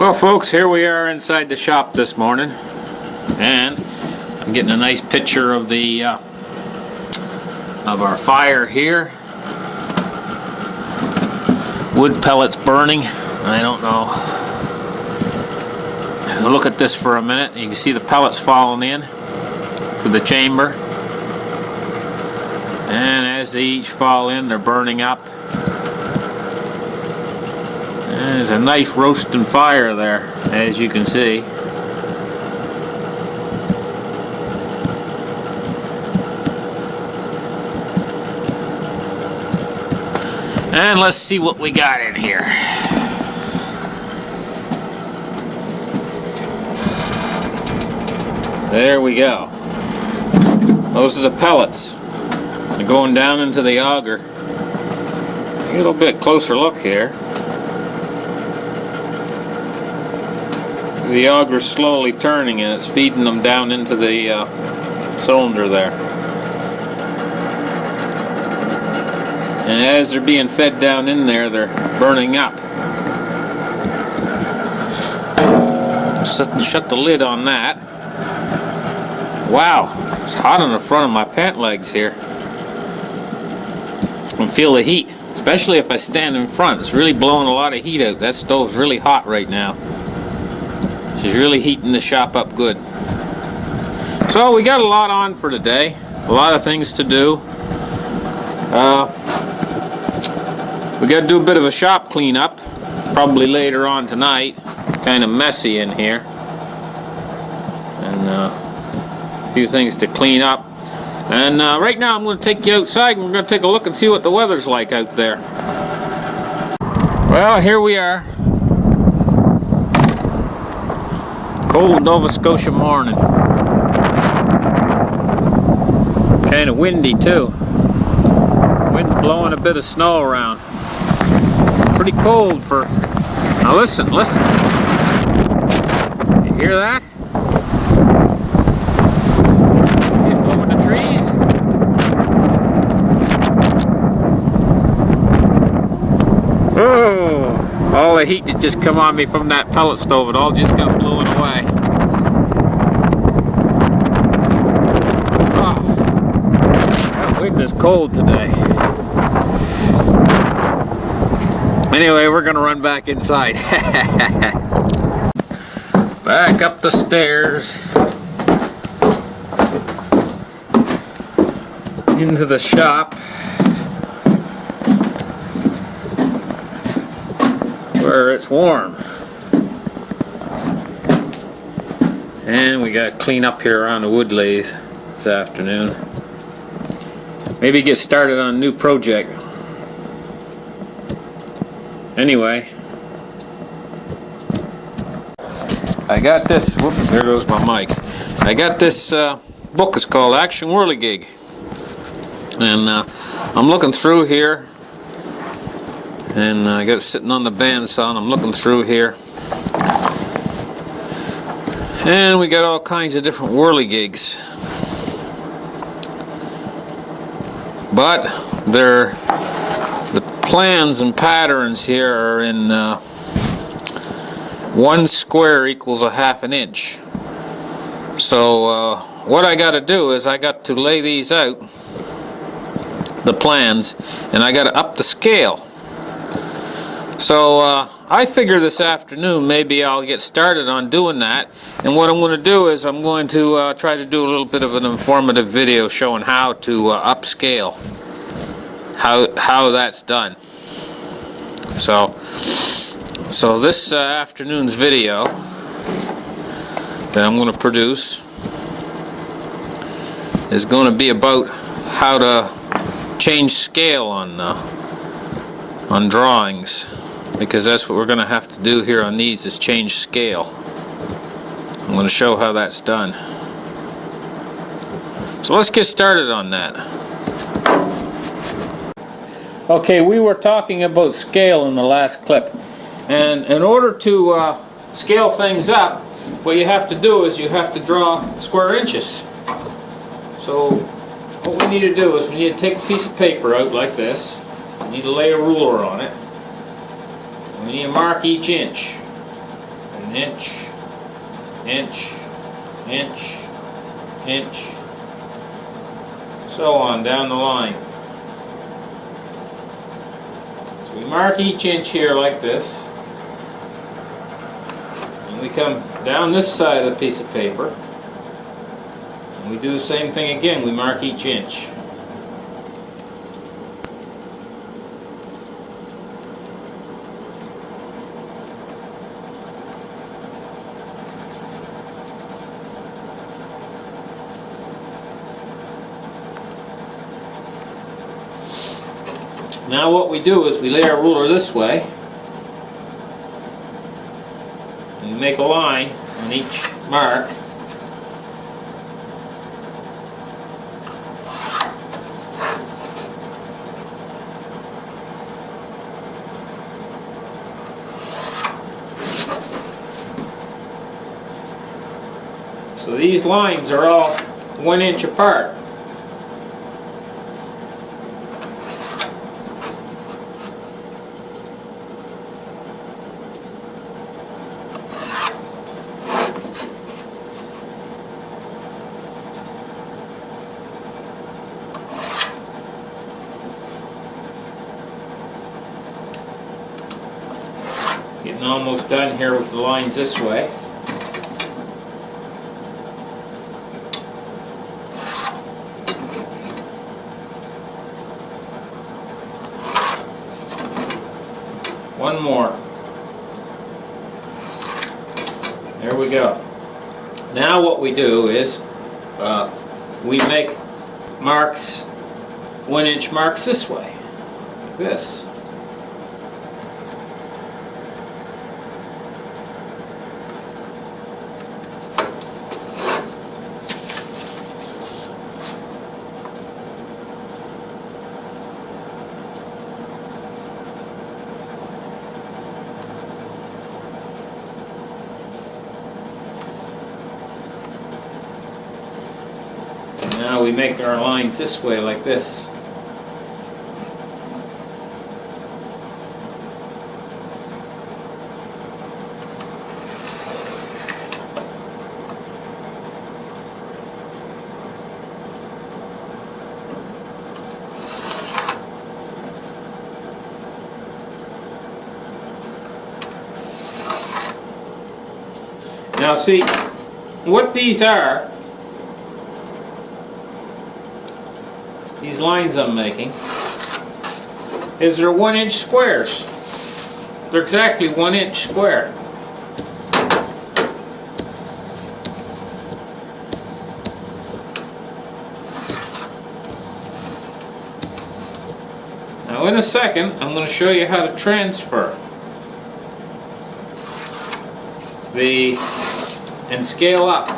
Well folks, here we are inside the shop this morning, and I'm getting a nice picture of the of our fire here. Wood pellets burning. I don't know. Look at this for a minute. You can see the pellets falling in to the chamber, and as they each fall in, they're burning up. And there's a nice roasting fire there, as you can see. And let's see what we got in here. There we go. Those are the pellets. They're going down into the auger. A little bit closer look here. The auger's slowly turning and it's feeding them down into the cylinder there. And as they're being fed down in there, they're burning up. Shut the lid on that. Wow, it's hot on the front of my pant legs here. I can feel the heat, especially if I stand in front. It's really blowing a lot of heat out. That stove's really hot right now. She's really heating the shop up good. So we got a lot on for today. A lot of things to do. We got to do a bit of a shop cleanup, probably later on tonight. Kind of messy in here. And a few things to clean up. And right now I'm going to take you outside and we're going to take a look and see what the weather's like out there. Well, here we are. Cold Nova Scotia morning. Kind of windy too. Wind's blowing a bit of snow around. Pretty cold for... Now listen. You hear that? See it blowing the trees? Oh! All the heat that just come on me from that pellet stove, it all just got blown away. Oh, that wind is cold today. Anyway, we're gonna run back inside. Back up the stairs. Into the shop. Where it's warm. And we got to clean up here around the wood lathe this afternoon. Maybe get started on a new project. Anyway, I got this, whoops, there goes my mic. I got this book, it's called Action Whirligig. And I'm looking through here. And I got it sitting on the bandsaw and I'm looking through here. And we got all kinds of different whirligigs. But the plans and patterns here are in 1 square equals a ½ an inch. So what I got to do is I got to lay these out, the plans, and I got to up the scale. So I figure this afternoon maybe I'll get started on doing that, and what I'm going to do is I'm going to try to do a little bit of an informative video showing how to upscale, how that's done. So this afternoon's video that I'm going to produce is going to be about how to change scale on drawings. Because that's what we're going to have to do here on these, is change scale. I'm going to show how that's done. So let's get started on that. Okay, we were talking about scale in the last clip. And in order to scale things up, what you have to do is you have to draw square inches. So what we need to do is we need to take a piece of paper out like this. We need to lay a ruler on it. We need to mark each inch. inch, inch, inch, inch, so on down the line. So we mark each inch here like this, and we come down this side of the piece of paper, and we do the same thing again. We mark each inch. Now what we do is we lay our ruler this way, and we make a line on each mark. So these lines are all 1 inch apart. Getting almost done here with the lines this way. One more. There we go. Now what we do is we make marks, 1 inch marks this way, like this. Now we make our lines this way like this. Now see, what these are, these lines I'm making, is they're 1 inch squares. They're exactly 1 inch square. Now in a second I'm going to show you how to transfer and scale up.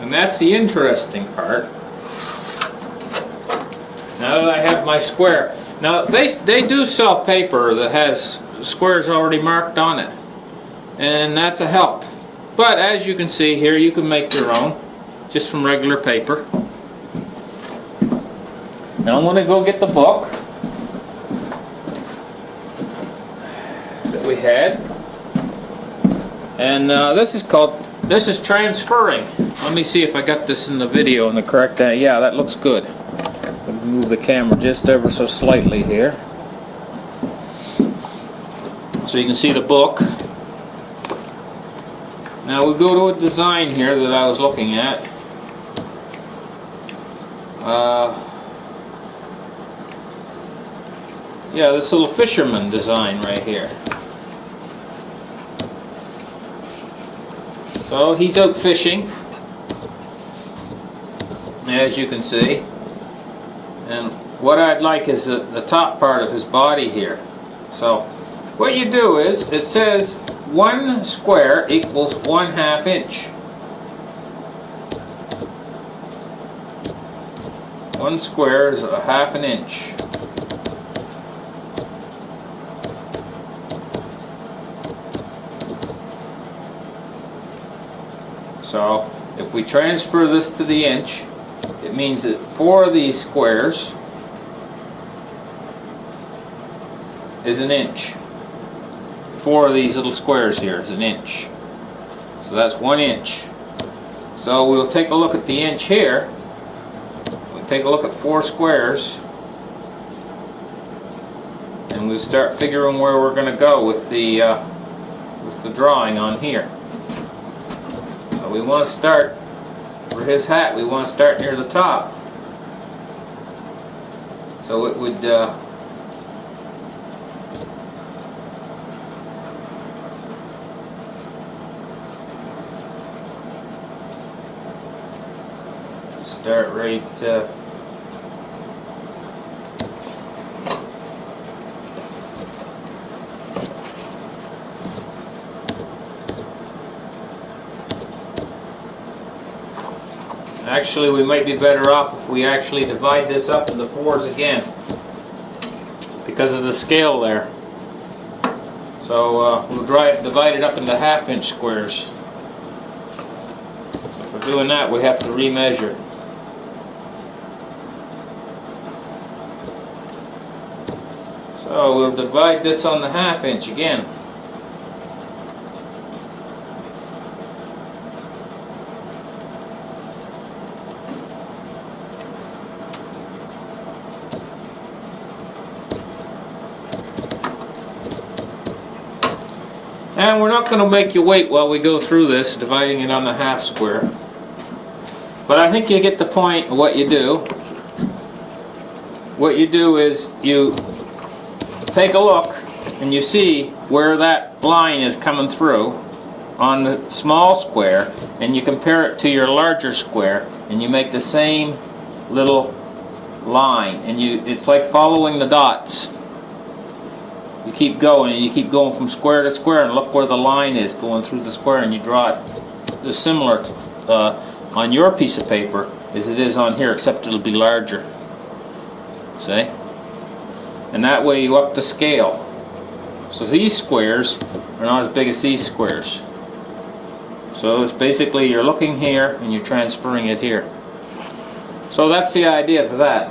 And that's the interesting part. Now that I have my square. Now they do sell paper that has squares already marked on it, and that's a help. But as you can see here, you can make your own just from regular paper. Now I'm going to go get the book that we had, and this is transferring. Let me see if I got this in the video in the correct. Yeah, that looks good. Let me move the camera just ever so slightly here, so you can see the book. Now we go to a design here that I was looking at. Yeah, this little fisherman design right here. So he's out fishing, as you can see, and what I'd like is the top part of his body here. So what you do is, it says 1 square equals 1/2 inch. 1 square is 1/2 inch. So if we transfer this to the inch, it means that 4 of these squares is 1 inch. 4 of these little squares here is an inch. So that's 1 inch. So we'll take a look at the inch here. We'll take a look at 4 squares. And we'll start figuring where we're going to go with the drawing on here. So we want to start, for his hat, we want to start near the top. So it would start right actually, we might be better off if we actually divide this up into 4s again because of the scale there. So we'll divide it up into 1/2 inch squares. So if we're doing that, we have to remeasure. So we'll divide this on the 1/2 inch again. And we're not going to make you wait while we go through this, dividing it on the 1/2 square. But I think you get the point of what you do. What you do is you take a look and you see where that line is coming through on the small square, and you compare it to your larger square, and you make the same little line, and it's like following the dots. You keep going, and you keep going from square to square, and look where the line is going through the square, and you draw it as similar on your piece of paper as it is on here, except it'll be larger. See? And that way you up the scale. So these squares are not as big as these squares. So it's basically you're looking here and you're transferring it here. So that's the idea for that.